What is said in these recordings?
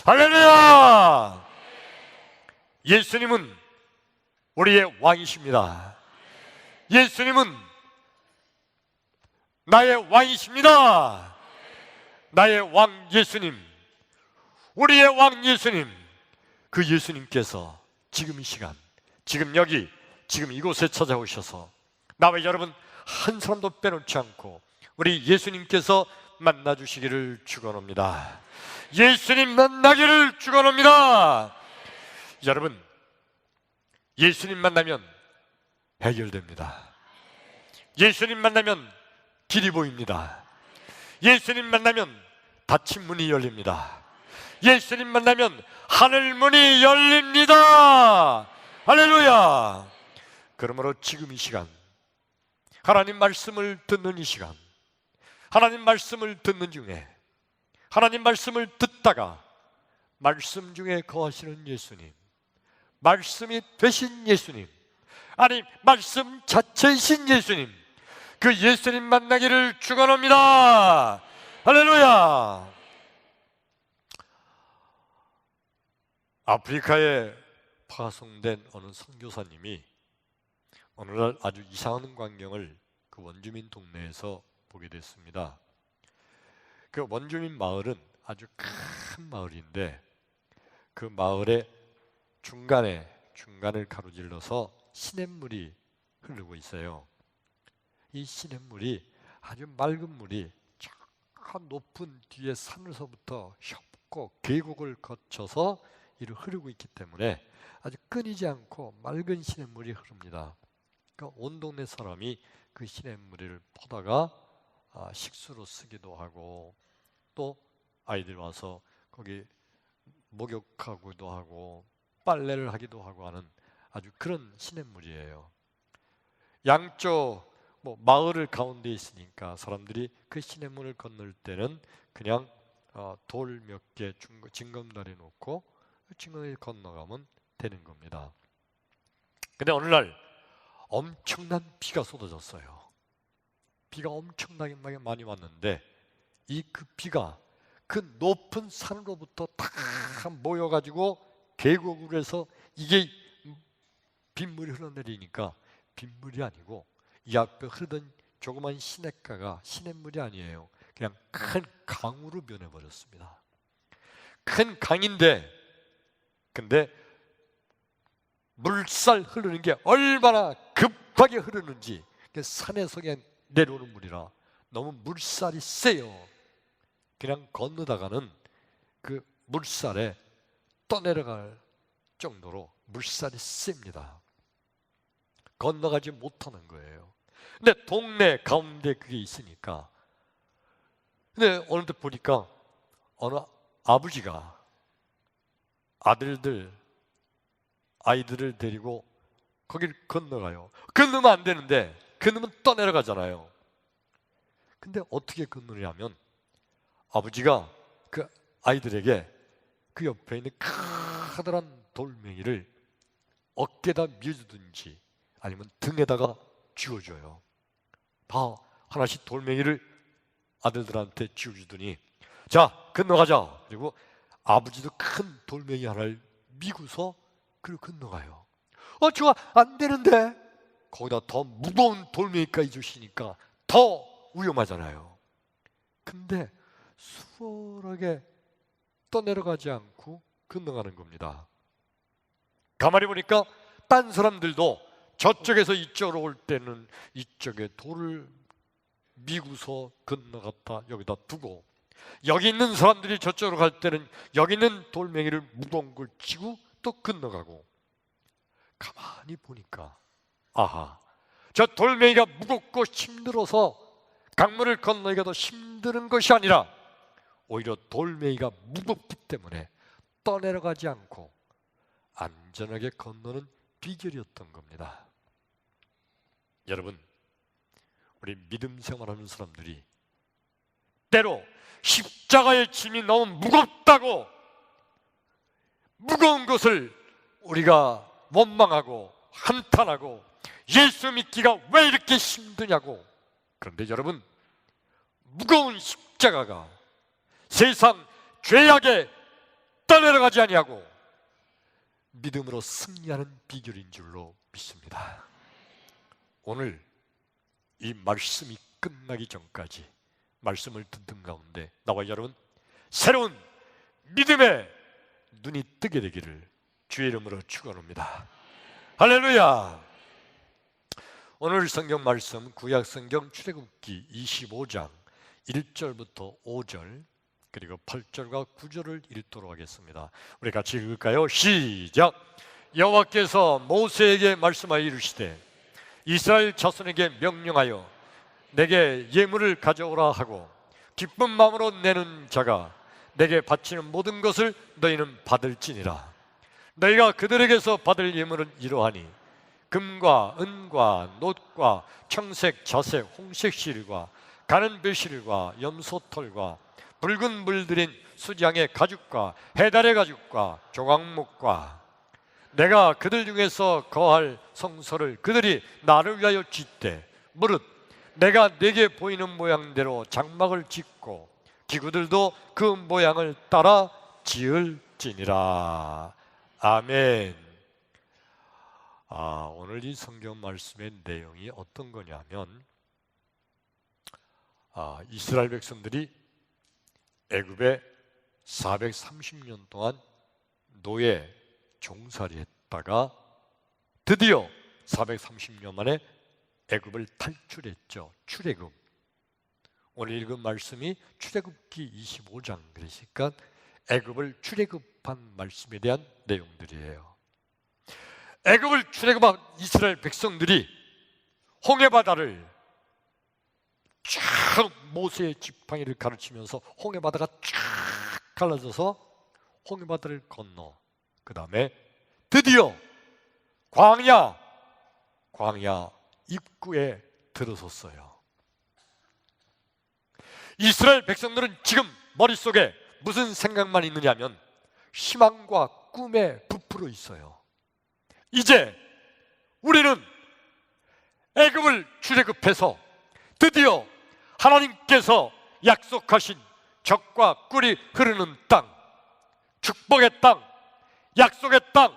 할렐루야! 예수님은 우리의 왕이십니다. 예수님은 나의 왕이십니다. 나의 왕 예수님, 우리의 왕 예수님, 그 예수님께서 지금 이 시간, 지금 여기, 지금 이곳에 찾아오셔서 나와 여러분 한 사람도 빼놓지 않고 우리 예수님께서 만나주시기를 축원합니다. 예수님 만나기를 축원합니다. 여러분, 예수님 만나면 해결됩니다. 예수님 만나면 길이 보입니다. 예수님 만나면 닫힌 문이 열립니다. 예수님 만나면 하늘 문이 열립니다. 할렐루야! 그러므로 지금 이 시간, 하나님 말씀을 듣는 이 시간, 하나님 말씀을 듣는 중에, 하나님 말씀을 듣다가 말씀 중에 거하시는 예수님, 말씀이 되신 예수님, 아니 말씀 자체이신 예수님, 그 예수님 만나기를 축원합니다. 할렐루야! 아프리카에 파송된 어느 선교사님이 어느 날 아주 이상한 광경을 그 원주민 동네에서 보게 됐습니다. 그 원주민 마을은 아주 큰 마을인데 그 마을의 중간을 가로질러서 시냇물이 흐르고 있어요. 이 시냇물이 아주 맑은 물이 저 높은 뒤에 산에서부터 협곡, 계곡을 거쳐서 이를 흐르고 있기 때문에 아주 끊이지 않고 맑은 시냇물이 흐릅니다. 그러니까 온 동네 사람이 그 시냇물을 퍼다가 식수로 쓰기도 하고 또 아이들 와서 거기 목욕하기도 하고 빨래를 하기도 하고 하는 아주 그런 시냇물이에요. 양쪽 마을을 가운데 있으니까 사람들이 그 시냇물을 건널 때는 그냥 돌 몇 개 징검다리 놓고 징검다리 건너가면 되는 겁니다. 근데 어느 날 엄청난 비가 쏟아졌어요. 비가 엄청나게 많이 왔는데 그 비가 그 높은 산으로부터 다 모여가지고 계곡으로 해서 이게 빗물이 흘러내리니까 빗물이 아니고 이 앞에 흐르던 조그만 시냇가가 시냇물이 아니에요. 그냥 큰 강으로 변해버렸습니다. 큰 강인데 근데 물살 흐르는 게 얼마나 급하게 흐르는지 산에서 그냥 내려오는 물이라 너무 물살이 세요. 그냥 건너다가는 그 물살에 떠내려갈 정도로 물살이 셉니다. 건너가지 못하는 거예요. 근데 동네 가운데 그게 있으니까 근데 어느 때 보니까 어느 아버지가 아이들을 데리고 거길 건너가요. 건너면 안 되는데 건너면 떠내려가잖아요. 근데 어떻게 건너냐면 아버지가 그 아이들에게 그 옆에 있는 커다란 돌멩이를 어깨에다 밀어주든지 아니면 등에다가 쥐어줘요. 다 하나씩 돌멩이를 아들들한테 쥐어주더니 자 건너가자. 그리고 아버지도 큰 돌멩이 하나를 미고서 그리고 건너가요. 저거 안 되는데 거기다 더 무거운 돌멩이까지 주시니까 더 위험하잖아요. 근데 수월하게 떠내려가지 않고 건너가는 겁니다. 가만히 보니까 딴 사람들도 저쪽에서 이쪽으로 올 때는 이쪽에 돌을 미고서 건너갔다 여기다 두고 여기 있는 사람들이 저쪽으로 갈 때는 여기 있는 돌멩이를 무거운 걸 쥐고 또 건너가고 가만히 보니까 아하, 저 돌멩이가 무겁고 힘들어서 강물을 건너기가 더 힘든 것이 아니라 오히려 돌멩이가 무겁기 때문에 떠내려가지 않고 안전하게 건너는 비결이었던 겁니다. 여러분, 우리 믿음 생활하는 사람들이 때로 십자가의 짐이 너무 무겁다고 무거운 것을 우리가 원망하고 한탄하고 예수 믿기가 왜 이렇게 힘드냐고. 그런데 여러분, 무거운 십자가가 세상 죄악의 떠내려가지 아니하고 믿음으로 승리하는 비결인 줄로 믿습니다. 오늘 이 말씀이 끝나기 전까지 말씀을 듣는 가운데 나와 여러분 새로운 믿음의 눈이 뜨게 되기를 주의 이름으로 축원합니다. 할렐루야. 오늘 성경 말씀 구약 성경 출애굽기 25장 1절부터 5절 그리고 8절과 9절을 읽도록 하겠습니다. 우리 같이 읽을까요? 시작. 여호와께서 모세에게 말씀하여 이르시되 이스라엘 자손에게 명령하여 내게 예물을 가져오라 하고 기쁜 마음으로 내는 자가 내게 바치는 모든 것을 너희는 받을지니라. 너희가 그들에게서 받을 예물은 이러하니 금과 은과 놋과 청색, 자색, 홍색 실과 가는 배실과 염소털과 붉은 물들인 수장의 가죽과 해달의 가죽과 조각목과 내가 그들 중에서 거할 성소를 그들이 나를 위하여 짓되 무릇 내가 내게 보이는 모양대로 장막을 짓고 기구들도 그 모양을 따라 지을지니라. 아멘. 오늘 이 성경 말씀의 내용이 어떤 거냐면 이스라엘 백성들이 애굽에 430년 동안 노예 종살이 했다가 드디어 430년 만에 애굽을 탈출했죠. 출애굽. 오늘 읽은 말씀이 출애굽기 25장 그러니까 애굽을 출애굽한 말씀에 대한 내용들이에요. 애굽을 출애굽한 이스라엘 백성들이 홍해바다를 쫙 모세의 지팡이를 가르치면서 홍해바다가 쫙 갈라져서 홍해바다를 건너 그 다음에 드디어 광야 입구에 들어섰어요. 이스라엘 백성들은 지금 머릿속에 무슨 생각만 있느냐면 희망과 꿈에 부풀어 있어요. 이제 우리는 애굽을 출애굽해서 드디어 하나님께서 약속하신 젖과 꿀이 흐르는 땅, 축복의 땅, 약속의 땅,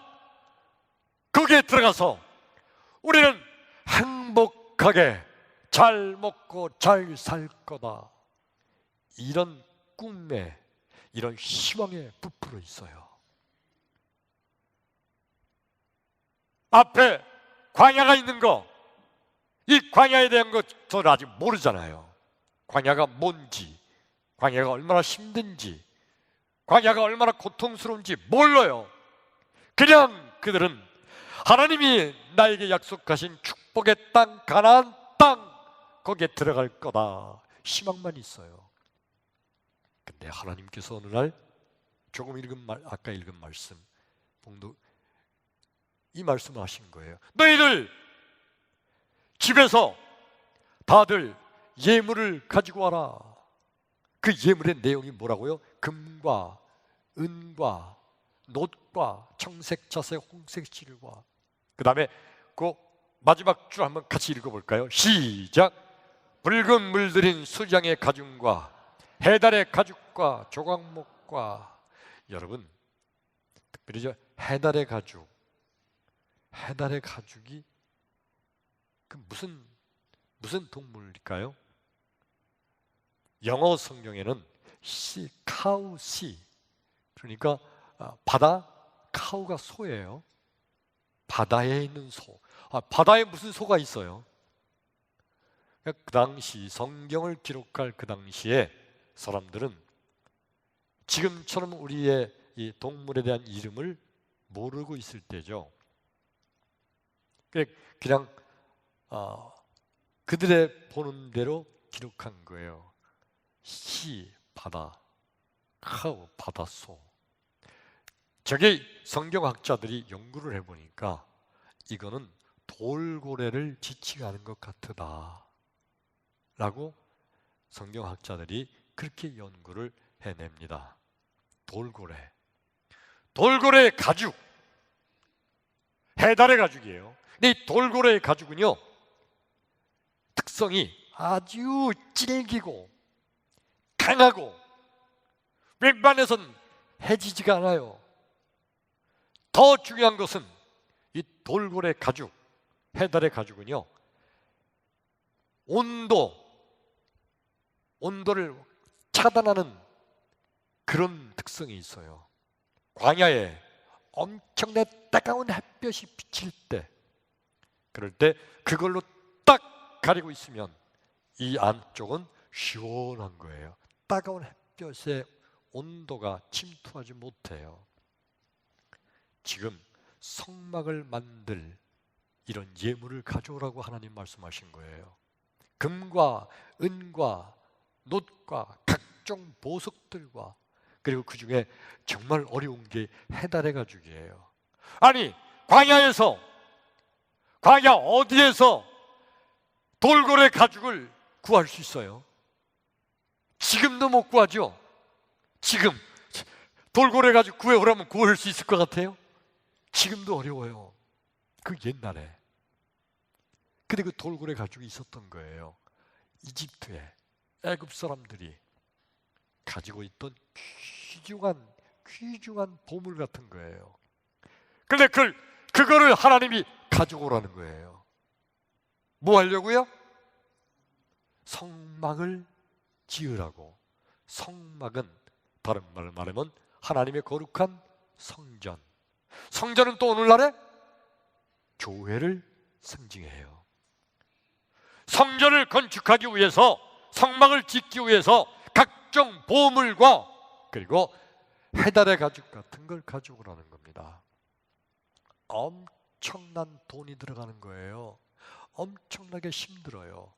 거기에 들어가서 우리는 행복하게 잘 먹고 잘 살 거다. 이런 꿈에, 이런 희망에 부풀어 있어요. 앞에 광야가 있는 거, 이 광야에 대한 것을 아직 모르잖아요. 광야가 뭔지, 광야가 얼마나 힘든지, 광야가 얼마나 고통스러운지 몰라요. 그냥 그들은 하나님이 나에게 약속하신 축복의 땅, 가나안 땅, 거기에 들어갈 거다. 희망만 있어요. 근데 하나님께서 어느 날 조금 아까 읽은 말씀, 봉도 이 말씀을 하신 거예요. 너희들 집에서 다들 예물을 가지고 와라. 그 예물의 내용이 뭐라고요? 금과 은과 놋과 청색, 자색, 홍색 실과 그 다음에 그 마지막 줄 한번 같이 읽어볼까요? 시작. 붉은 물들인 수장의 가죽과 해달의 가죽과 조각목과 여러분 특별히 해달의 가죽이 그 무슨 동물일까요? 영어 성경에는 카우시 그러니까 바다 카우가 소예요. 바다에 있는 소. 바다에 무슨 소가 있어요? 그 당시 성경을 기록할 그 당시에 사람들은 지금처럼 우리의 이 동물에 대한 이름을 모르고 있을 때죠. 그냥 그들의 보는 대로 기록한 거예요. 바다, 카우, 바다소. 저게 성경학자들이 연구를 해보니까 이거는 돌고래를 지칭하는 것 같으다 라고 성경학자들이 그렇게 연구를 해냅니다. 돌고래의 가죽, 해달의 가죽이에요. 근데 이 돌고래의 가죽은요 특성이 아주 질기고 강하고 웬만해선 해지지가 않아요. 더 중요한 것은 이 돌고래 가죽, 해달의 가죽은요, 온도를 차단하는 그런 특성이 있어요. 광야에 엄청난 따가운 햇볕이 비칠 때, 그럴 때 그걸로 딱 가리고 있으면 이 안쪽은 시원한 거예요. 따가운 햇볕에 온도가 침투하지 못해요. 지금 성막을 만들 이런 예물을 가져오라고 하나님 말씀하신 거예요. 금과 은과 놋과 각종 보석들과, 그리고 그 중에 정말 어려운 게 해달의 가죽이에요. 아니, 광야 어디에서 돌고래 가죽을 구할 수 있어요? 지금도 못 구하죠? 지금 돌고래 가죽 구해오라면 구할 수 있을 것 같아요? 지금도 어려워요. 그 옛날에. 근데 그 돌고래 가죽이 있었던 거예요. 이집트에 애굽 사람들이 가지고 있던 귀중한 보물 같은 거예요. 근데 그거를 하나님이 가져오라는 거예요. 뭐 하려고요? 성막을 지으라고. 성막은 다른 말로 말하면 하나님의 거룩한 성전. 성전은 또 오늘날에 교회를 상징해요. 성전을 건축하기 위해서, 성막을 짓기 위해서 각종 보물과 그리고 해달의 가죽 같은 걸 가져오라는 겁니다. 엄청난 돈이 들어가는 거예요. 엄청나게 힘들어요.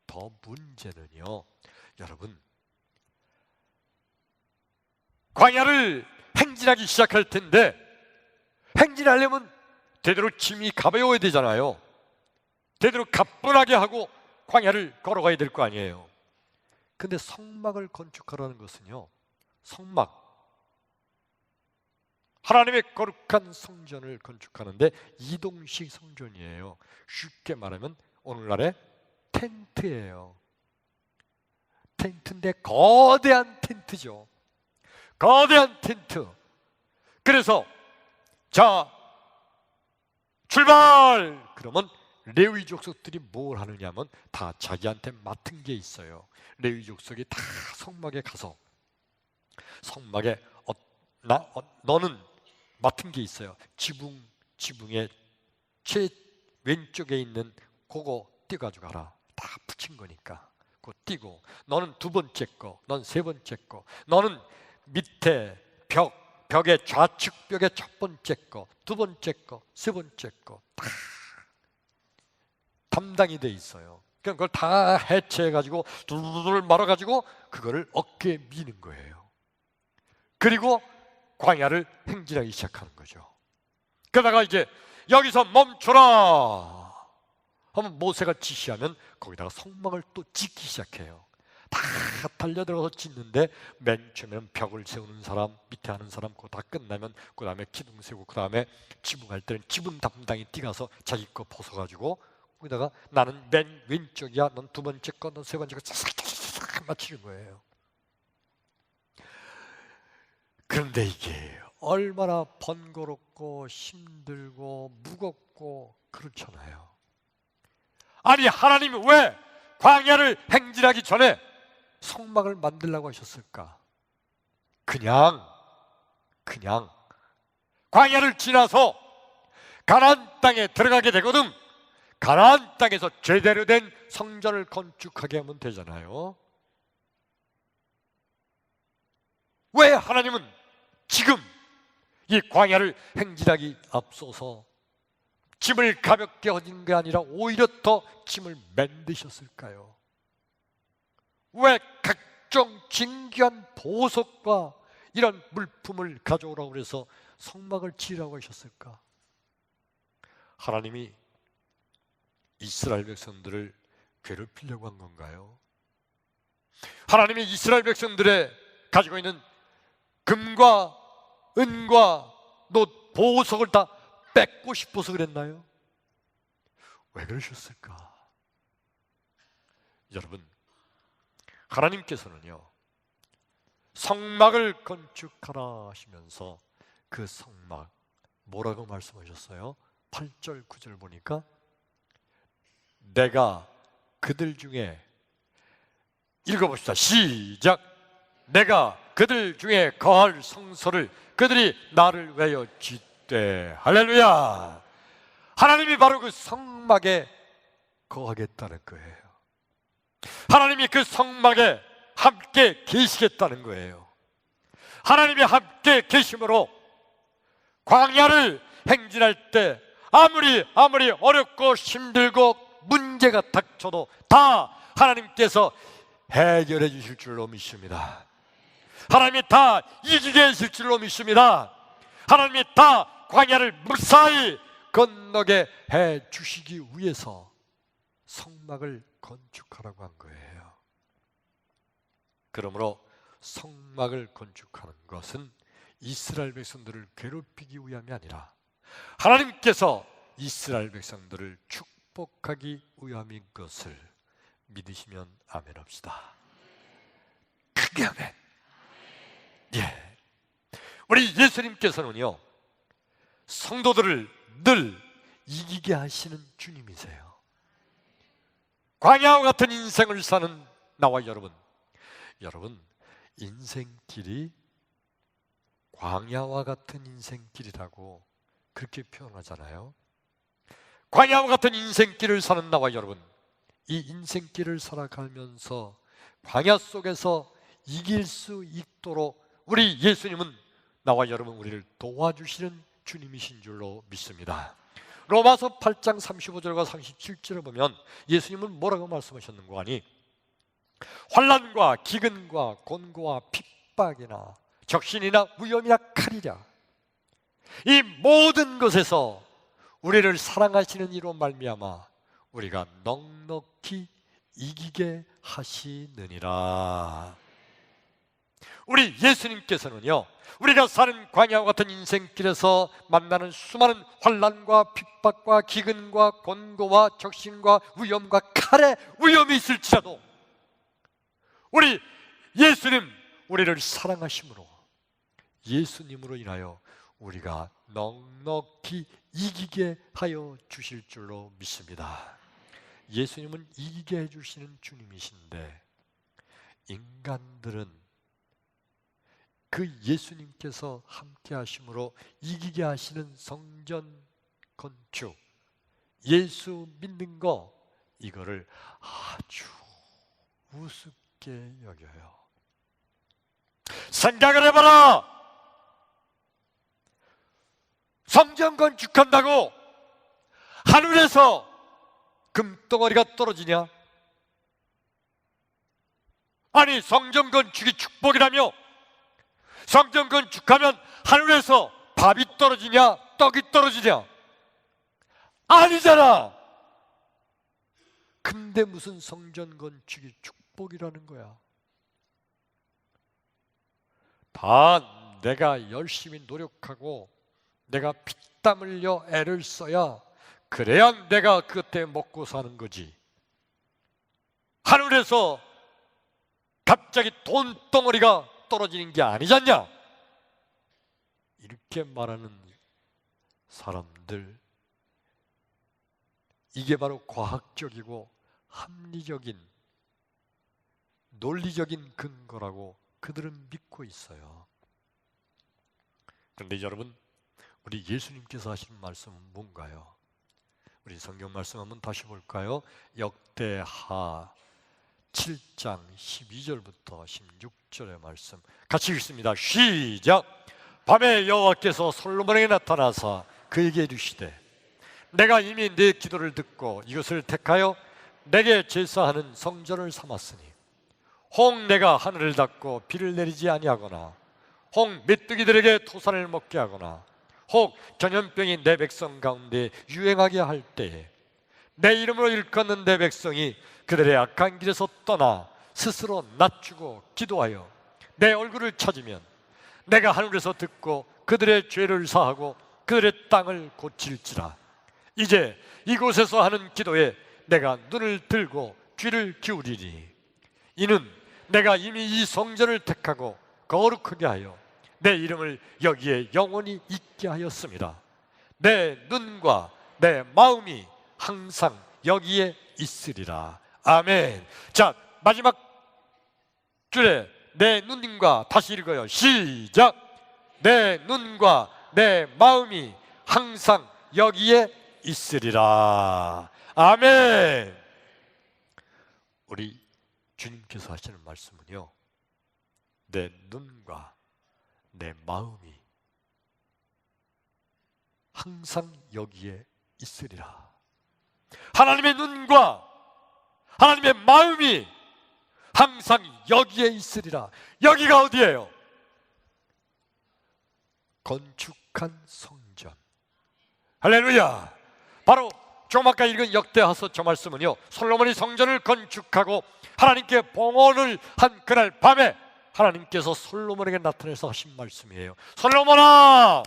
더 문제는요, 여러분, 광야를 행진하기 시작할 텐데, 행진하려면 제대로 짐이 가벼워야 되잖아요. 제대로 가뿐하게 하고 광야를 걸어가야 될 거 아니에요. 근데 성막을 건축하라는 것은요, 성막, 하나님의 거룩한 성전을 건축하는데 이동식 성전이에요. 쉽게 말하면 오늘날의 텐트예요. 텐트인데 거대한 텐트죠. 거대한 텐트. 그래서 자, 출발! 그러면 레위 족속들이 뭘 하느냐면 다 자기한테 맡은 게 있어요. 레위 족속이 다 성막에 가서 성막에 너는 맡은 게 있어요. 지붕의 최 왼쪽에 있는 그거 띄가지고 가라. 다 붙인 거니까 그거 띄고, 너는 두 번째 거, 넌 세 번째 거, 너는 밑에 벽의 좌측 벽의 첫 번째 거, 두 번째 거, 세 번째 거 다 담당이 돼 있어요. 그러니까 그걸 다 해체해가지고 둘둘 말아가지고 그거를 어깨에 미는 거예요. 그리고 광야를 행진하기 시작하는 거죠. 그러다가 이제 여기서 멈춰라 하면 모세가 지시하면 거기다가 성막을 또 짓기 시작해요. 다 달려들어서 짓는데 맨 처음에는 벽을 세우는 사람, 밑에 하는 사람, 그거 다 끝나면 그 다음에 기둥 세우고, 그 다음에 지붕할 때는 지붕 담당이 뛰가서 자기 거 벗어가지고 거기다가 나는 맨 왼쪽이야, 넌 두 번째 거, 넌 세 번째 거 싹 맞추는 거예요. 그런데 이게 얼마나 번거롭고 힘들고 무겁고 그렇잖아요. 아니, 하나님은 왜 광야를 행진하기 전에 성막을 만들라고 하셨을까? 그냥 광야를 지나서 가나안 땅에 들어가게 되거든 가나안 땅에서 제대로 된 성전을 건축하게 하면 되잖아요. 왜 하나님은 지금 이 광야를 행진하기 앞서서 짐을 가볍게 얻은 게 아니라 오히려 더 짐을 만드셨을까요? 왜 각종 진귀한 보석과 이런 물품을 가져오라고 해서 성막을 지으라고 하셨을까? 하나님이 이스라엘 백성들을 괴롭히려고 한 건가요? 하나님이 이스라엘 백성들의 가지고 있는 금과 은과 놋, 보석을 다 뺏고 싶어서 그랬나요? 왜 그러셨을까? 여러분, 하나님께서는요, 성막을 건축하라 하시면서 그 성막 뭐라고 말씀하셨어요? 8절 9절 보니까 내가 그들 중에, 읽어봅시다. 시작. 내가 그들 중에 거할 성소를 그들이 나를 위하여 짓되. 할렐루야. 하나님이 바로 그 성막에 거하겠다는 거예요. 하나님이 그 성막에 함께 계시겠다는 거예요. 하나님이 함께 계심으로 광야를 행진할 때 아무리 어렵고 힘들고 문제가 닥쳐도 다 하나님께서 해결해 주실 줄로 믿습니다. 하나님이 다 이기게 하실 줄로 믿습니다. 하나님이 다 광야를 무사히 건너게 해 주시기 위해서 성막을 건축하라고 한 거예요. 그러므로 성막을 건축하는 것은 이스라엘 백성들을 괴롭히기 위함이 아니라 하나님께서 이스라엘 백성들을 축복하기 위함인 것을 믿으시면 아멘 합시다. 크게 아멘. 예. 우리 예수님께서는요, 성도들을 늘 이기게 하시는 주님이세요. 광야와 같은 인생을 사는 나와 여러분, 인생길이 광야와 같은 인생길이라고 그렇게 표현하잖아요. 광야와 같은 인생길을 사는 나와 여러분, 이 인생길을 살아가면서 광야 속에서 이길 수 있도록 우리 예수님은 나와 여러분 우리를 도와주시는 주님이신 줄로 믿습니다. 로마서 8장 35절과 37절을 보면 예수님은 뭐라고 말씀하셨는가 하니 환난과 기근과 곤고와 핍박이나 적신이나 위험이나 칼이랴, 이 모든 것에서 우리를 사랑하시는 이로 말미암아 우리가 넉넉히 이기게 하시느니라. 우리 예수님께서는요, 우리가 사는 광야와 같은 인생길에서 만나는 수많은 환난과 핍박과 기근과 곤고와 적신과 위험과 칼의 위험이 있을지라도 우리 예수님, 우리를 사랑하심으로 예수님으로 인하여 우리가 넉넉히 이기게 하여 주실 줄로 믿습니다. 예수님은 이기게 해주시는 주님이신데 인간들은 그 예수님께서 함께 하심으로 이기게 하시는 성전 건축, 예수 믿는 거, 이거를 아주 우습게 여겨요. 생각을 해봐라. 성전 건축한다고 하늘에서 금덩어리가 떨어지냐? 아니, 성전 건축이 축복이라며 성전 건축하면 하늘에서 밥이 떨어지냐? 떡이 떨어지냐? 아니잖아. 근데 무슨 성전 건축이 축복이라는 거야? 다 내가 열심히 노력하고 내가 피땀 흘려 애를 써야 그래야 내가 그때 먹고 사는 거지. 하늘에서 갑자기 돈덩어리가 떨어지는 게 아니잖냐? 이렇게 말하는 사람들, 이게 바로 과학적이고 합리적인 논리적인 근거라고 그들은 믿고 있어요. 그런데 여러분, 우리 예수님께서 하시는 말씀은 뭔가요? 우리 성경 말씀 한번 다시 볼까요? 역대하 7장 12절부터 16절의 말씀 같이 읽습니다. 시작. 밤에 여호와께서 솔로몬에게 나타나사 그에게 이르시되 내가 이미 네 기도를 듣고 이것을 택하여 내게 제사하는 성전을 삼았으니 혹 내가 하늘을 닫고 비를 내리지 아니하거나 혹 메뚜기들에게 토산을 먹게 하거나 혹 전염병이 내 백성 가운데 유행하게 할 때에 내 이름으로 일컫는 내 백성이 그들의 악한 길에서 떠나 스스로 낮추고 기도하여 내 얼굴을 찾으면 내가 하늘에서 듣고 그들의 죄를 사하고 그들의 땅을 고칠지라. 이제 이곳에서 하는 기도에 내가 눈을 들고 귀를 기울이니 이는 내가 이미 이 성전을 택하고 거룩하게 하여 내 이름을 여기에 영원히 있게 하였습니다. 내 눈과 내 마음이 항상 여기에 있으리라. 아멘. 자, 마지막 줄에 내 눈과 다시 읽어요. 시작. 내 눈과 내 마음이 항상 여기에 있으리라. 아멘. 우리 주님께서 하시는 말씀은요, 내 눈과 내 마음이 항상 여기에 있으리라. 하나님의 눈과 하나님의 마음이 항상 여기에 있으리라. 여기가 어디예요? 건축한 성전. 할렐루야. 바로 조금 아까 읽은 역대하서 저 말씀은요, 솔로몬이 성전을 건축하고 하나님께 봉헌을 한 그날 밤에 하나님께서 솔로몬에게 나타내서 하신 말씀이에요. 솔로몬아,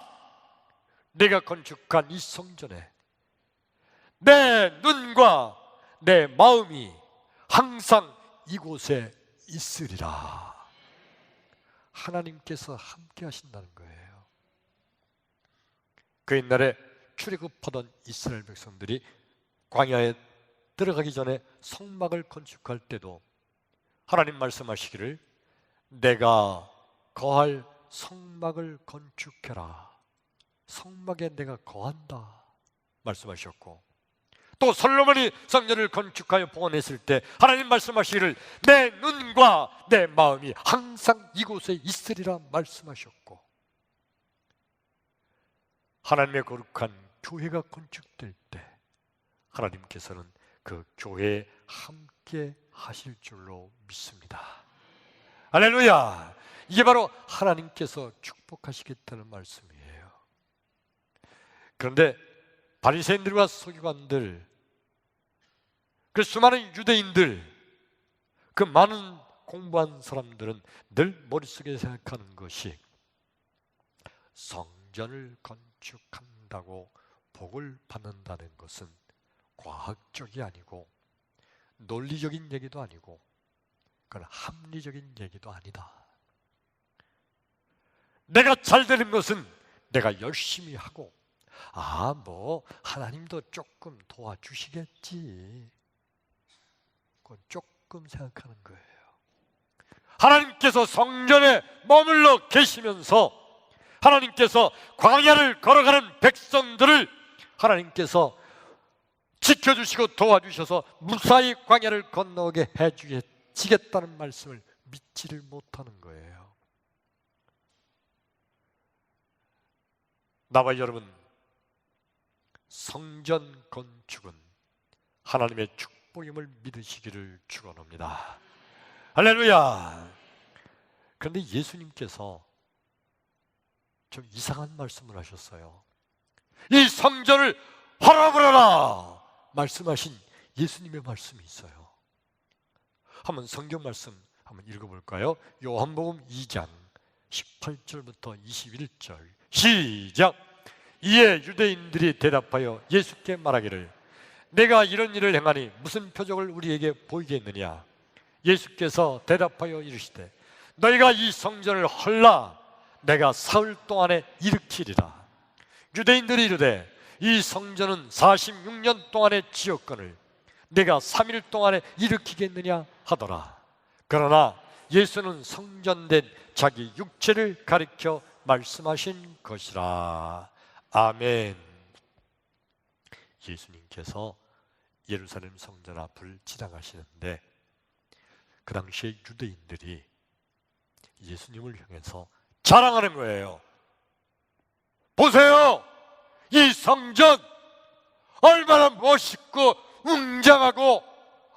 네가 건축한 이 성전에 내 눈과 내 마음이 항상 이곳에 있으리라. 하나님께서 함께 하신다는 거예요. 그 옛날에 출애굽하던 이스라엘 백성들이 광야에 들어가기 전에 성막을 건축할 때도 하나님 말씀하시기를 내가 거할 성막을 건축해라. 성막에 내가 거한다 말씀하셨고, 또 솔로몬이 성전을 건축하여 봉헌했을 때 하나님 말씀하시기를 내 눈과 내 마음이 항상 이곳에 있으리라 말씀하셨고, 하나님의 거룩한 교회가 건축될 때 하나님께서는 그 교회에 함께 하실 줄로 믿습니다. 할렐루야. 이게 바로 하나님께서 축복하시겠다는 말씀이에요. 그런데 바리새인들과 서기관들, 그 수많은 유대인들, 그 많은 공부한 사람들은 늘 머릿속에 생각하는 것이 성전을 건축한다고 복을 받는다는 것은 과학적이 아니고 논리적인 얘기도 아니고 그건 합리적인 얘기도 아니다. 내가 잘 되는 것은 내가 열심히 하고 뭐 하나님도 조금 도와주시겠지, 그건 조금 생각하는 거예요. 하나님께서 성전에 머물러 계시면서 하나님께서 광야를 걸어가는 백성들을 하나님께서 지켜주시고 도와주셔서 무사히 광야를 건너게 해주시겠다는 말씀을 믿지를 못하는 거예요. 나와 여러분, 성전 건축은 하나님의 축복임을 믿으시기를 축원합니다. 할렐루야. 그런데 예수님께서 좀 이상한 말씀을 하셨어요. 이 성전을 헐어버려라 말씀하신 예수님의 말씀이 있어요. 한번 성경 말씀 한번 읽어볼까요? 요한복음 2장 18절부터 21절 시작. 이에 유대인들이 대답하여 예수께 말하기를 내가 이런 일을 행하니 무슨 표적을 우리에게 보이겠느냐. 예수께서 대답하여 이르시되 너희가 이 성전을 헐라 내가 사흘 동안에 일으키리라. 유대인들이 이르되 이 성전은 46년 동안의 지었거늘 내가 3일 동안에 일으키겠느냐 하더라. 그러나 예수는 성전된 자기 육체를 가리켜 말씀하신 것이라. 아멘. 예수님께서 예루살렘 성전 앞을 지나가시는데 그 당시에 유대인들이 예수님을 향해서 자랑하는 거예요. 보세요, 이 성전 얼마나 멋있고 웅장하고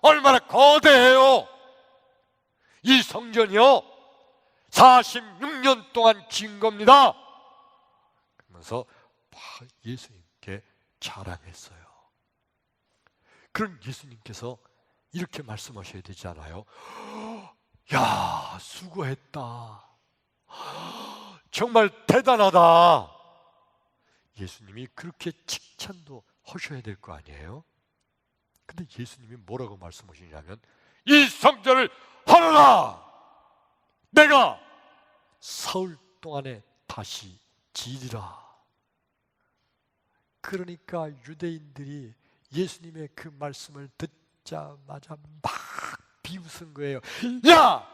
얼마나 거대해요. 이 성전이요 46년 동안 지은 겁니다. 그러면서 예수님께 자랑했어요. 그럼 예수님께서 이렇게 말씀하셔야 되지 않아요? 야, 수고했다, 정말 대단하다. 예수님이 그렇게 칭찬도 하셔야 될 거 아니에요? 근데 예수님이 뭐라고 말씀하시냐면 이 성전을 헐어라 내가 사흘 동안에 다시 지리라. 그러니까 유대인들이 예수님의 그 말씀을 듣자마자 막 비웃은 거예요. 야!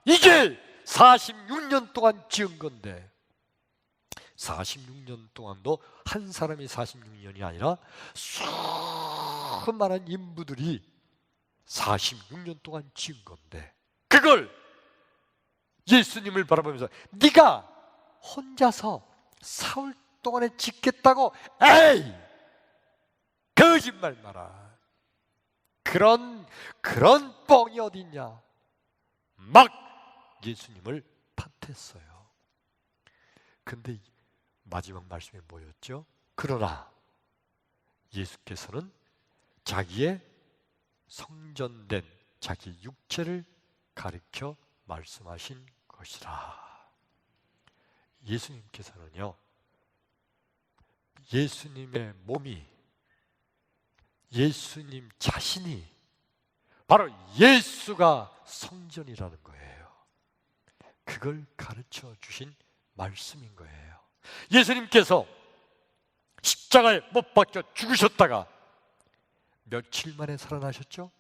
이게 46년 동안 지은 건데, 46년 동안도 한 사람이 46년이 아니라 수많은 인부들이 46년 동안 지은 건데, 그걸 예수님을 바라보면서 네가 혼자서 사흘 동안에 짓겠다고? 에이! 거짓말 마라. 그런 뻥이 어딨냐. 막 예수님을 탓했어요. 근데 마지막 말씀이 뭐였죠? 그러나 예수께서는 자기의 성전된 자기 육체를 가리켜 말씀하신 것이라. 예수님께서는요, 예수님의 몸이, 예수님 자신이 바로 예수가 성전이라는 거예요. 그걸 가르쳐 주신 말씀인 거예요. 예수님께서 십자가에 못 박혀 죽으셨다가 며칠 만에 살아나셨죠?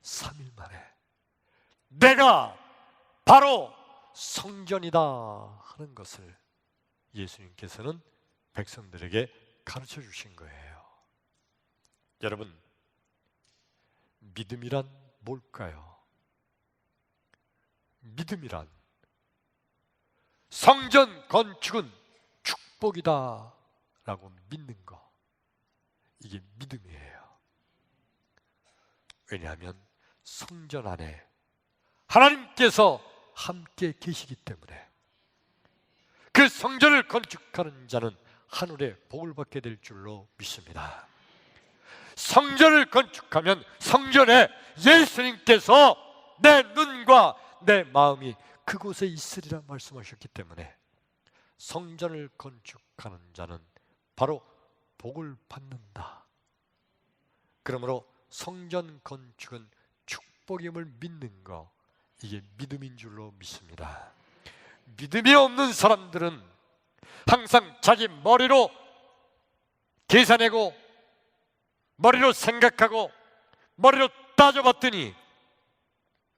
3일 만에. 내가 바로 성전이다 하는 것을 예수님께서는 백성들에게 가르쳐 주신 거예요. 여러분, 믿음이란 뭘까요? 믿음이란 성전 건축은 축복이다 라고 믿는 거, 이게 믿음이에요. 왜냐하면 성전 안에 하나님께서 함께 계시기 때문에 그 성전을 건축하는 자는 하늘에 복을 받게 될 줄로 믿습니다. 성전을 건축하면 성전에 예수님께서 내 눈과 내 마음이 그곳에 있으리라 말씀하셨기 때문에 성전을 건축하는 자는 바로 복을 받는다. 그러므로 성전 건축은 축복임을 믿는 거, 이게 믿음인 줄로 믿습니다. 믿음이 없는 사람들은 항상 자기 머리로 계산하고 머리로 생각하고 머리로 따져봤더니,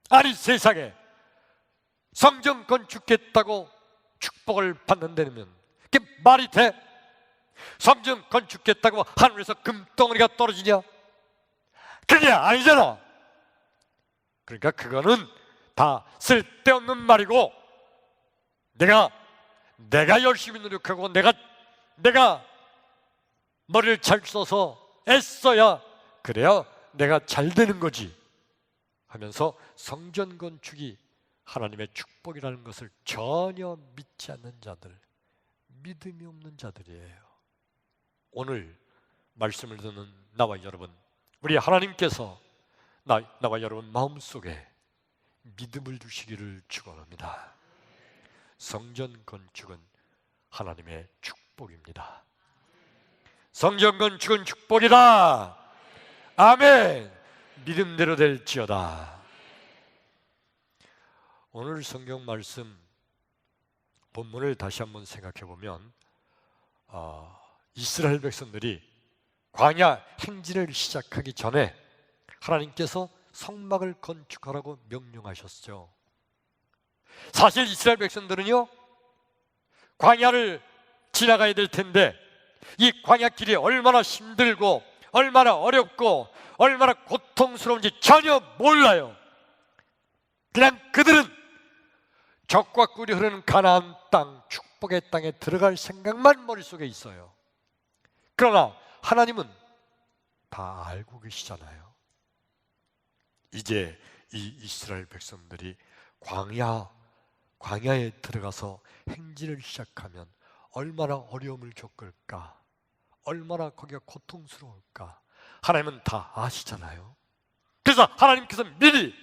아니 세상에 성전 건축했다고 축복을 받는다면 그게 말이 돼? 성전 건축했다고 하늘에서 금덩어리가 떨어지냐? 그게 아니잖아. 그러니까 그거는 다 쓸데없는 말이고, 내가 열심히 노력하고 내가 머리를 잘 써서 애써야 그래야 내가 잘 되는 거지 하면서 성전 건축이 하나님의 축복이라는 것을 전혀 믿지 않는 자들, 믿음이 없는 자들이에요. 오늘 말씀을 듣는 나와 여러분, 우리 하나님께서 나와 여러분 마음속에 믿음을 주시기를 축원합니다. 성전 건축은 하나님의 축복입니다. 성전 건축은 축복이다. 아멘. 믿음대로 될지어다. 오늘 성경 말씀 본문을 다시 한번 생각해 보면, 이스라엘 백성들이 광야 행진을 시작하기 전에 하나님께서 성막을 건축하라고 명령하셨죠. 사실 이스라엘 백성들은요, 광야를 지나가야 될 텐데 이 광야길이 얼마나 힘들고 얼마나 어렵고 얼마나 고통스러운지 전혀 몰라요. 그냥 그들은 적과 꿀이 흐르는 가나안 땅, 축복의 땅에 들어갈 생각만 머릿속에 있어요. 그러나 하나님은 다 알고 계시잖아요. 이제 이 이스라엘 백성들이 광야에 들어가서 행진을 시작하면 얼마나 어려움을 겪을까, 얼마나 거기가 고통스러울까 하나님은 다 아시잖아요. 그래서 하나님께서 미리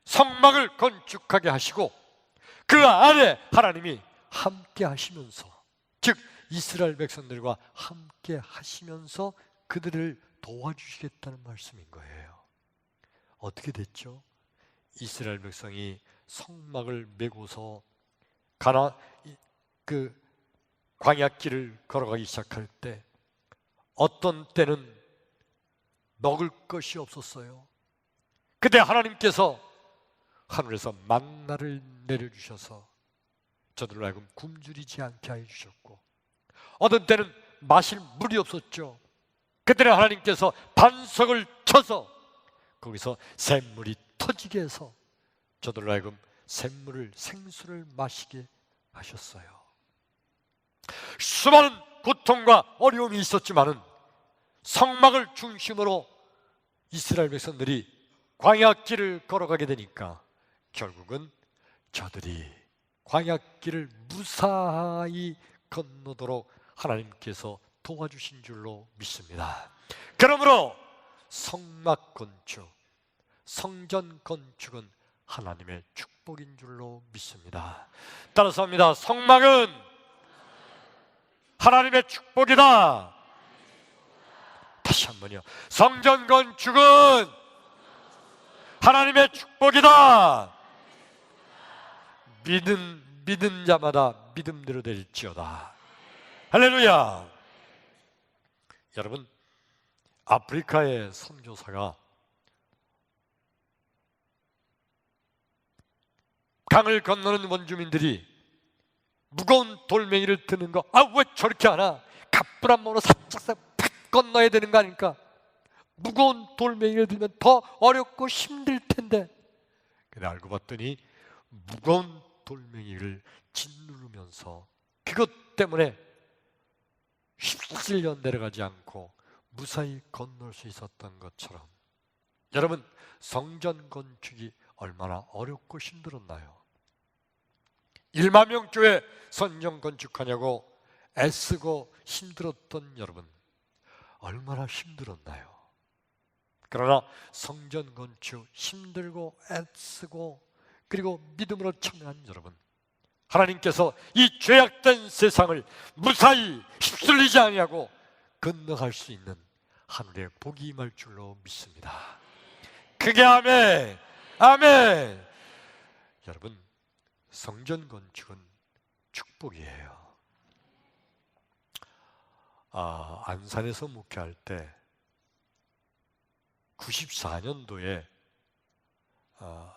성막을 건축하게 하시고 그 안에 하나님이 함께 하시면서, 즉 이스라엘 백성들과 함께 하시면서 그들을 도와주시겠다는 말씀인 거예요. 어떻게 됐죠? 이스라엘 백성이 성막을 메고서 그 광야길을 걸어가기 시작할 때 어떤 때는 먹을 것이 없었어요. 그때 하나님께서 하늘에서 만나를 내려주셔서 저들로 하여금 굶주리지 않게 해주셨고, 어떤 때는 마실 물이 없었죠. 그때는 하나님께서 반석을 쳐서 거기서 샘물이 터지게 해서 저들로 하여금 샘물을, 생수를 마시게 하셨어요. 수많은 고통과 어려움이 있었지만은 성막을 중심으로 이스라엘 백성들이 광야길을 걸어가게 되니까 결국은 저들이 광야길을 무사히 건너도록 하나님께서 도와주신 줄로 믿습니다. 그러므로 성막 건축, 성전 건축은 하나님의 축복인 줄로 믿습니다. 따라서 합니다. 성막은 하나님의 축복이다. 다시 한번요. 성전 건축은 하나님의 축복이다. 믿은 자마다 믿음대로 될지어다. 할렐루야. 여러분, 아프리카의 선교사가 강을 건너는 원주민들이 무거운 돌멩이를 드는 거, 왜 저렇게 하나? 갑불 몸으로 살짝 팍 건너야 되는 거 아닙니까? 무거운 돌멩이를 들면 더 어렵고 힘들 텐데. 근데 알고 봤더니 무거운 돌멩이를 짓누르면서 그것 때문에 휩쓸려 내려가지 않고 무사히 건널 수 있었던 것처럼, 여러분, 성전 건축이 얼마나 어렵고 힘들었나요? 1만 명 교회 성전 건축하냐고 애쓰고 힘들었던 여러분, 얼마나 힘들었나요? 그러나 성전 건축 힘들고 애쓰고 그리고 믿음으로 참여한 여러분, 하나님께서 이 죄악된 세상을 무사히 휩쓸리지 아니하고 건너갈 수 있는 하늘의 복이 임할 줄로 믿습니다. 크게 아멘. 아멘. 여러분, 성전 건축은 축복이에요. 안산에서 목회할 때 94년도에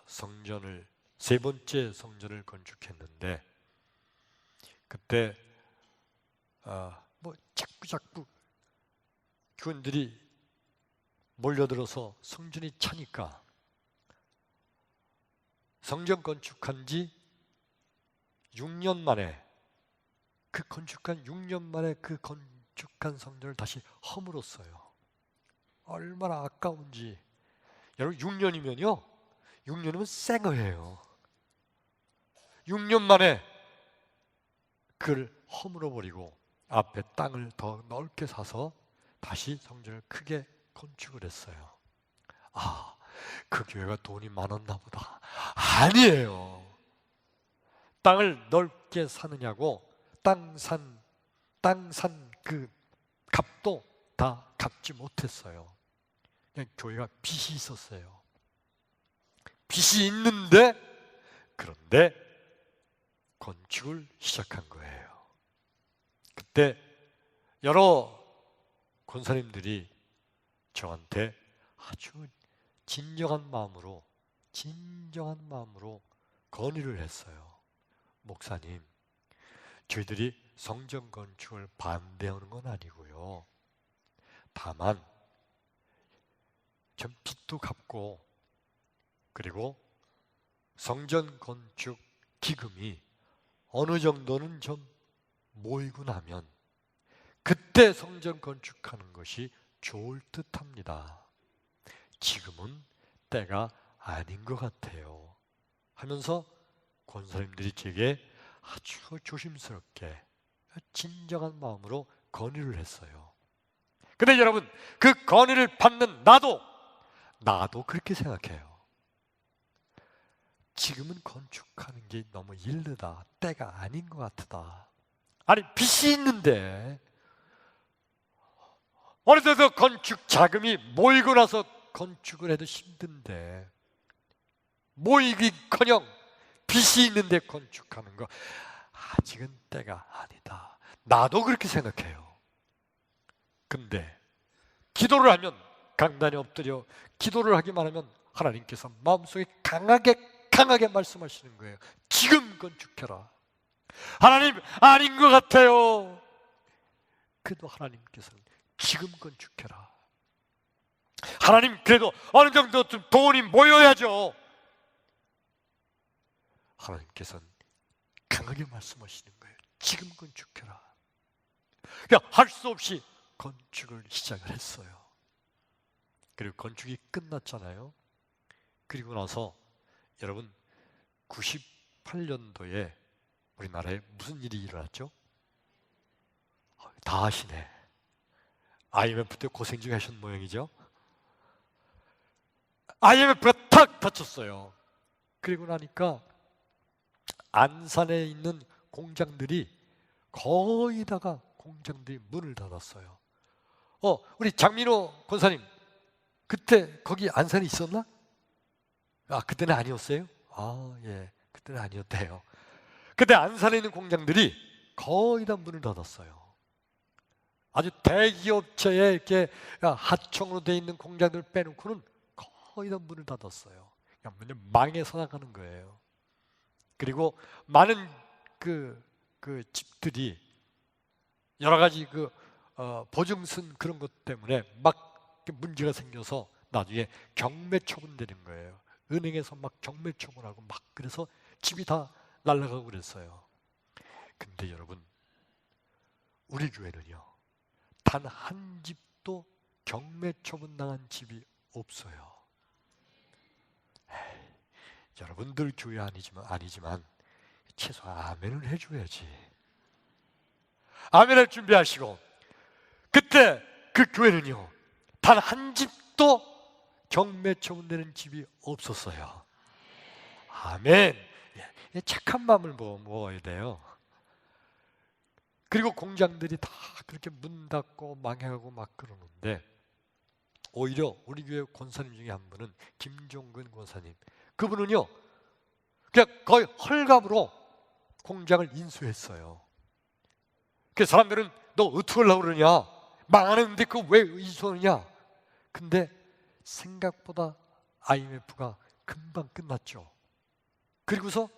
성전을, 세 번째 성전을 건축했는데, 그때 자꾸 교인들이 몰려들어서 성전이 차니까 성전 건축한 지 6년 만에, 그 건축한 6년 만에 그 건축한 성전을 다시 허물었어요. 얼마나 아까운지. 여러분, 6년이면 생어예요. 6년 만에 그를 허물어버리고 앞에 땅을 더 넓게 사서 다시 성전을 크게 건축을 했어요. 그 교회가 돈이 많았나 보다. 아니에요. 땅을 넓게 사느냐고 땅 산 그 값도 다 갚지 못했어요. 그냥 교회가 빚이 있었어요. 빚이 있는데, 그런데 건축을 시작한 거예요. 그때 여러 권사님들이 저한테 아주 진정한 마음으로 건의를 했어요. 목사님, 저희들이 성전 건축을 반대하는 건 아니고요, 다만 좀 빚도 갚고 그리고 성전 건축 기금이 어느 정도는 좀 모이고 나면 그때 성전 건축하는 것이 좋을 듯합니다. 지금은 때가 아닌 것 같아요 하면서 권사님들이 제게 아주 조심스럽게 진정한 마음으로 건의를 했어요. 근데 여러분, 그 건의를 받는 나도 그렇게 생각해요. 지금은 건축하는 게 너무 이르다, 때가 아닌 것 같다. 아니, 빚이 있는데 어느 정도 건축 자금이 모이고 나서 건축을 해도 힘든데, 모이기커녕 빚이 있는데 건축하는 거, 아직은 때가 아니다. 나도 그렇게 생각해요. 근데 기도를 하면, 강단에 엎드려 기도를 하기만 하면 하나님께서 마음속에 강하게 말씀하시는 거예요. 지금 건축해라. 하나님, 아닌 것 같아요. 그래도 하나님께서는 지금 건축해라. 하나님, 그래도 어느 정도 좀 돈이 모여야죠. 하나님께서는 강하게 말씀하시는 거예요. 지금 건축해라. 그냥 할 수 없이 건축을 시작을 했어요. 그리고 건축이 끝났잖아요. 그리고 나서 여러분, 98년도에 우리나라에 무슨 일이 일어났죠? 다 아시네. IMF 때 고생 좀 하신 모양이죠? IMF가 탁 닫혔어요. 그리고 나니까 안산에 있는 공장들이 거의 다가 공장들이 문을 닫았어요. 우리 장민호 권사님, 그때 거기 안산에 있었나? 그때는 아니었어요? 예, 그때는 아니었대요. 그때 안산에 있는 공장들이 거의 다 문을 닫았어요. 아주 대기업체에 이렇게 하청으로 돼 있는 공장들 빼놓고는 거의 다 문을 닫았어요. 그냥 망해서 나가는 거예요. 그리고 많은 그 집들이 여러 가지 보증슨 그런 것 때문에 막 문제가 생겨서 나중에 경매 처분되는 거예요. 은행에서 막 경매 처분하고 막, 그래서 집이 다 날아가고 그랬어요. 근데 여러분, 우리 교회는요, 단 한 집도 경매 처분 당한 집이 없어요. 여러분들 교회 아니지만 최소 아멘을 해줘야지. 아멘 할 준비하시고. 그때 그 교회는요, 단 한 집도 경매 처분되는 집이 없었어요. 아멘. 착한 마음을 먹어야 돼요. 그리고 공장들이 다 그렇게 문 닫고 망해가고 막 그러는데, 오히려 우리 교회 권사님 중에 한 분은 김종근 권사님, 그분은요 그냥 거의 헐갑으로 공장을 인수했어요. 그 사람들은 너 어떻게 하려고 그러냐, 망하는데 그거 왜 인수하느냐. 근데 생각보다 IMF가 금방 끝났죠. 그리고서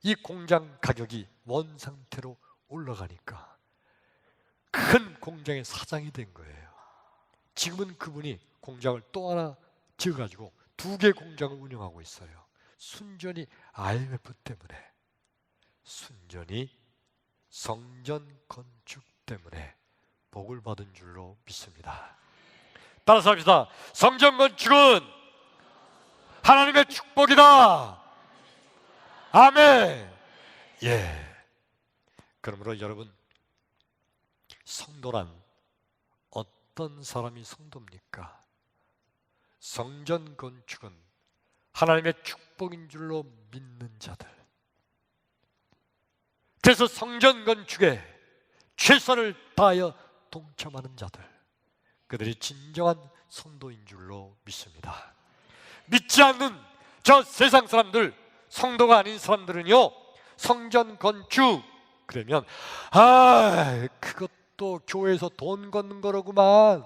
이 공장 가격이 원상태로 올라가니까 큰 공장의 사장이 된 거예요. 지금은 그분이 공장을 또 하나 지어가지고 2개 공장을 운영하고 있어요. 순전히 IMF 때문에, 순전히 성전 건축 때문에 복을 받은 줄로 믿습니다. 따라서 합시다. 성전 건축은 하나님의 축복이다. 아멘. 예. 그러므로 여러분, 성도란 어떤 사람이 성도입니까? 성전 건축은 하나님의 축복인 줄로 믿는 자들, 그래서 성전 건축에 최선을 다하여 동참하는 자들, 그들이 진정한 성도인 줄로 믿습니다. 믿지 않는 저 세상 사람들, 성도가 아닌 사람들은요, 성전 건축 그러면 그것도 교회에서 돈 걷는 거로구만.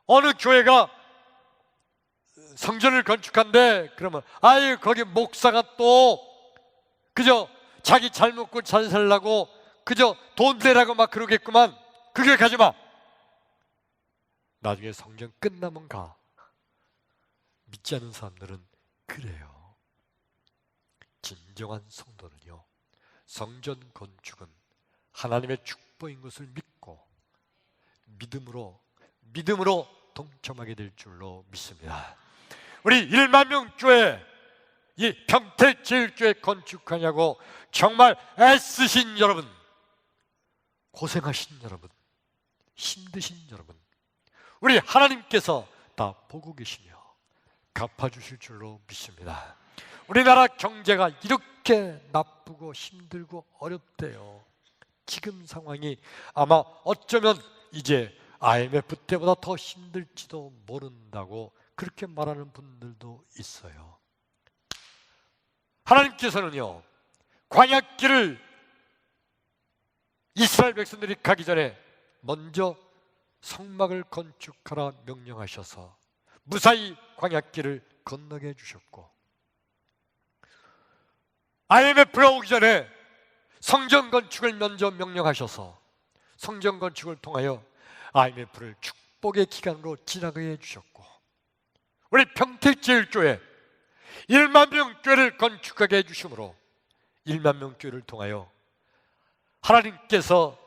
어느 교회가 성전을 건축한대, 그러면 거기 목사가 또 그저 자기 잘 먹고 잘 살라고 그저 돈 내라고 막 그러겠구만. 그 교회 가지 마. 나중에 성전 끝나면 가. 믿지 않는 사람들은 그래요. 진정한 성도는요, 성전 건축은 하나님의 축복인 것을 믿고 믿음으로 동참하게 될 줄로 믿습니다. 우리 1만 명 교회, 이 평택제일교회 건축하냐고 정말 애쓰신 여러분, 고생하신 여러분, 힘드신 여러분, 우리 하나님께서 다 보고 계시며 갚아주실 줄로 믿습니다. 우리나라 경제가 이렇게 나쁘고 힘들고 어렵대요. 지금 상황이 아마 어쩌면 이제 IMF 때보다 더 힘들지도 모른다고 그렇게 말하는 분들도 있어요. 하나님께서는요, 광야길을 이스라엘 백성들이 가기 전에 먼저 성막을 건축하라 명령하셔서 무사히 광야길을 건너게 해주셨고, IMF가 오기 전에 성전 건축을 먼저 명령하셔서 성전 건축을 통하여 IMF를 축복의 기간으로 지나게 해주셨고, 우리 평택제일교회 1만 명 교회를 건축하게 해주심으로 1만 명 교회를 통하여 하나님께서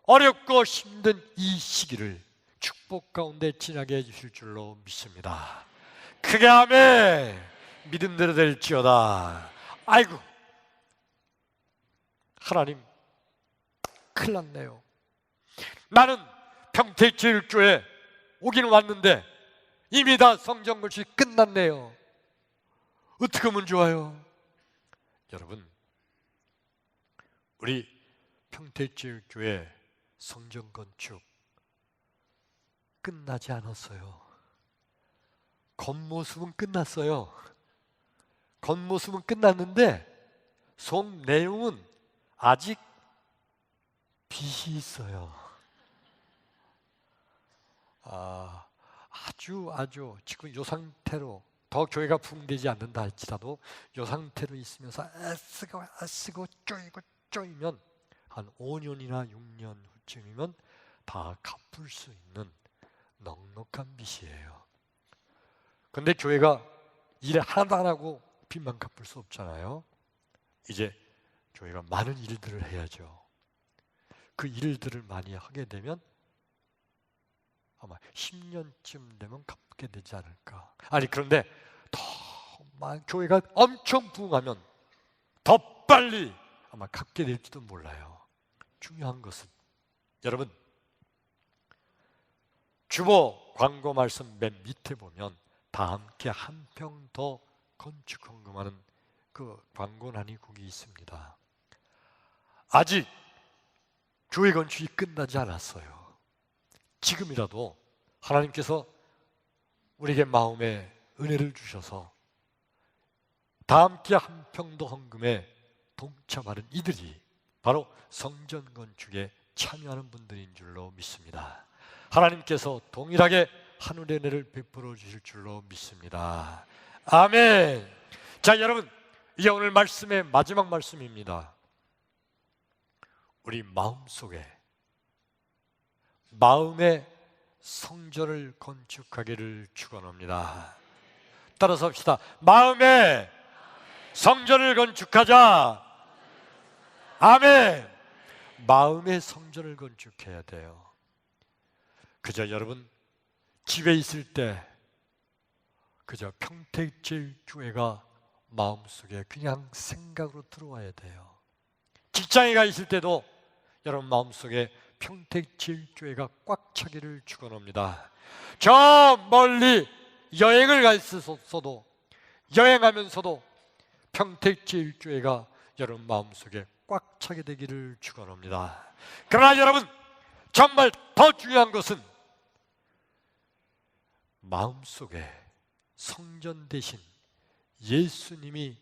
어렵고 힘든 이 시기를 축복 가운데 지나게 해주실 줄로 믿습니다. 크게 아멘. 믿음대로 될지어다. 아이고, 하나님 큰일 났네요. 나는 평택제일교회 오기는 왔는데 이미 다 성전 건축이 끝났네요. 어떻게 하면 좋아요? 여러분, 우리 평택제일교회 성전 건축 끝나지 않았어요. 겉모습은 끝났어요. 겉모습은 끝났는데 속 내용은 아직 빚이 있어요. 아주 지금 이 상태로, 더 교회가 부흥되지 않는다 할지라도 이 상태로 있으면서 애쓰고 쪼이면 한 5년이나 6년 후쯤이면 다 갚을 수 있는 넉넉한 빚이에요. 근데 교회가 일 하나도 안 하고 빚만 갚을 수 없잖아요. 이제 교회가 많은 일들을 해야죠. 그 일들을 많이 하게 되면 아마 10년쯤 되면 갚게 되지 않을까. 그런데 교회가 엄청 부흥하면 더 빨리 아마 갚게 될지도 몰라요. 중요한 것은, 여러분, 주보 광고 말씀 맨 밑에 보면 다 함께 한 평 더 건축 헌금하는 그 광고란이 거기 있습니다. 아직 교회 건축이 끝나지 않았어요. 지금이라도 하나님께서 우리에게 마음에 은혜를 주셔서 다 함께 한 평 더 헌금에 동참하는 이들이 바로 성전 건축에 참여하는 분들인 줄로 믿습니다. 하나님께서 동일하게 하늘의 은혜를 베풀어 주실 줄로 믿습니다. 아멘. 자, 여러분, 이제 오늘 말씀의 마지막 말씀입니다. 우리 마음의 성전을 건축하기를 축원합니다. 따라서 합시다. 마음의 성전을 건축하자. 아멘. 마음의 성전을 건축해야 돼요. 그저 여러분 집에 있을 때 그저 평택제일교회가 마음속에 그냥 생각으로 들어와야 돼요. 직장에 가 있을 때도 여러분 마음속에 평택제일교회가 꽉 차기를 축원합니다. 저 멀리 여행을 가 있어서도, 여행하면서도 평택제일교회가 여러분 마음속에 꽉 차게 되기를 축원합니다. 그러나 여러분, 정말 더 중요한 것은 마음속에 성전 대신 예수님이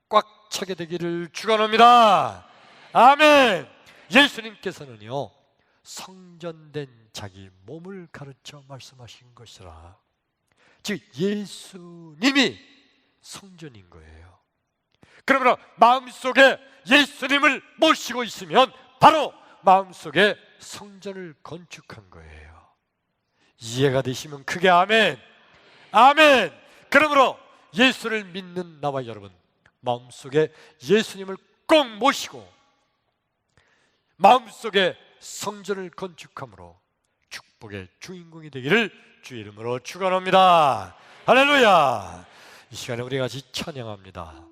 꽉 차게 되기를 축원합니다. 아멘. 예수님께서는요, 성전된 자기 몸을 가르쳐 말씀하신 것이라. 즉 예수님이 성전인 거예요. 그러므로 마음속에 예수님을 모시고 있으면 바로 마음속에 성전을 건축한 거예요. 이해가 되시면 크게 아멘. 아멘. 그러므로 예수를 믿는 나와 여러분, 마음속에 예수님을 꼭 모시고 마음속에 성전을 건축함으로 축복의 주인공이 되기를 주의 이름으로 축원합니다. 할렐루야. 이 시간에 우리 같이 찬양합니다.